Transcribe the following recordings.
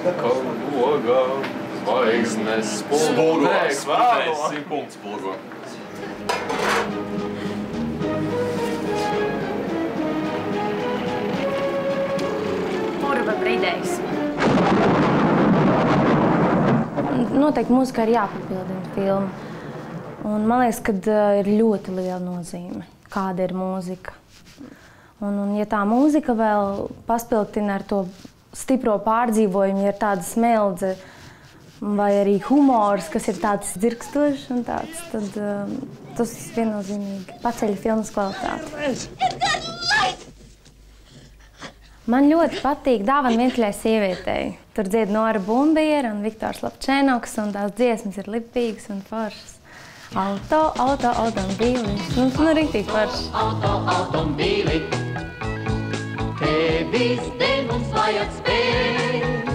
logām, zvaigznes spulgos, 100 punktu spulgo. Purva brīdējs. Noteikti mūzika ir jāpapildina filma. Un man liekas, ka ir ļoti liela nozīme, kāda ir mūzika. Un ja tā mūzika vēl paspildina ar to stipro pārdzīvojumu, ja ir tāda smeldze vai arī humors, kas ir tāds dzirkstošs un tāds, tad tas viennozīmīgi paceļ filmas kvalitāti. Man ļoti patīk Dāvana vientuļai sievietei. Tur dzied Nora Bumbiera un Viktors Lapčēnoks, un tās dziesmas ir lipīgas un foršas. Automobīli. Nu riktīgi forši. Automobīli. Tevis dēļ mums vajag spēt.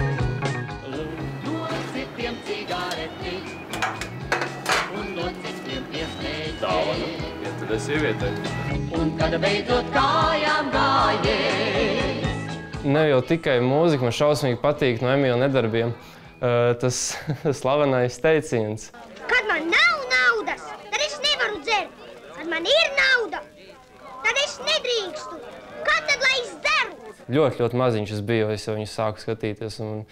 No citiem cigareti un no citiem piesmēt. Dāvana vientuļai sievietei. Un kad beidzot kājām gājies. Ne jau tikai mūzika, man šausmīgi patīk no Emīla Nedarbiem. Tas slavenais teiciens. Kad man nav naudas, tad es nevaru dzert. Kad man ir nauda, tad es nedrīkstu. Kad tad, lai es dzeru? Ļoti maziņš es biju, es jau viņu sāku skatīties. Un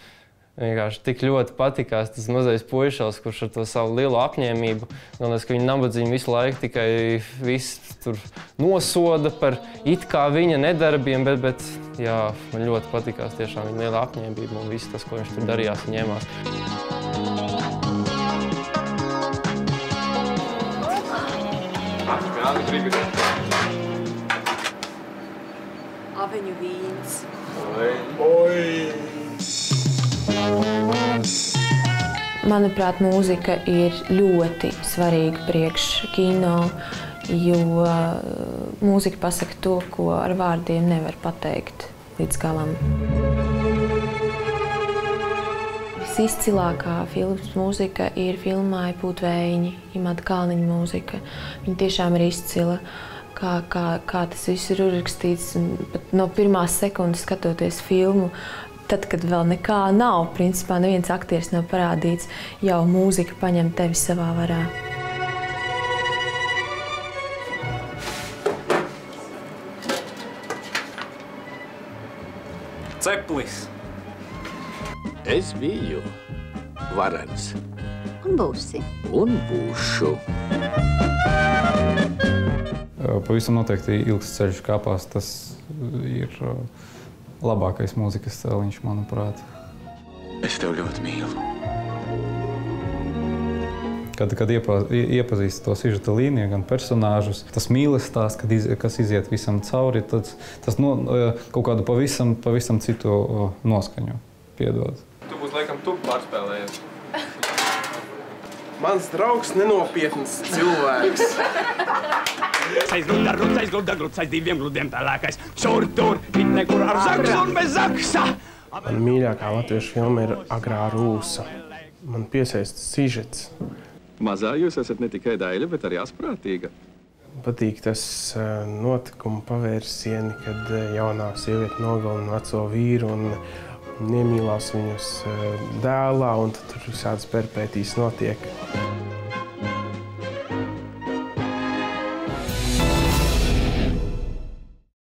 vienkārši tik ļoti patikās tas mazais puišals, kurš ar to savu lielu apņēmību. Galvenais, ka viņa nabadzība visu laiku tikai viss tur nosoda par it kā viņa nedarbiem, bet jā, man ļoti patikās tiešām viņa liela apņēmība un viss tas, ko viņš tur darījās un ņēmās. Aveņu vīns. Manuprāt, mūzika ir ļoti svarīga priekš kino, jo mūzika pasaka to, ko ar vārdiem nevar pateikt līdz galam. Visizcilākā filmas mūzika ir filmā Pūtvējiņi, Imanta Kalniņa mūzika. Viņa tiešām ir izcila, kā tas viss ir uzrakstīts. Pat no pirmās sekundes skatoties filmu, tad, kad vēl nekā nav, principā neviens aktieris nav parādīts, jau mūzika paņem tevi savā varā. Ceplis. Es biju varens. Un būsi. Un būšu. Pavisam noteikti ilgs ceļš kāpās. Tas ir labākais mūzikas cēliņš, manuprāt. Es tev ļoti mīlu. Kad iepazīst to sižeta līniju, gan personāžus, tas mīles stāsts, kas iziet visam cauri, tas kaut kādu pavisam citu noskaņu piedod. Tu būs laikam tu pārspēlējies. Mans draugs nenopietns cilvēks. Aizgludar, diviem gludiem pelēkais. Šur tur, it nekur ar zaks un bez zaksa. Man mīļākā latviešu filma ir Agrā rūsa. Man piesaista sižets. Mazā jūs esat ne tikai daļa, bet arī asprātīga. Patīk tas notikuma pavērsieni, kad jaunā sieviete nogalina veco vīru un iemīlās viņus dēlā, un tad tur visādas peripētīs notiek.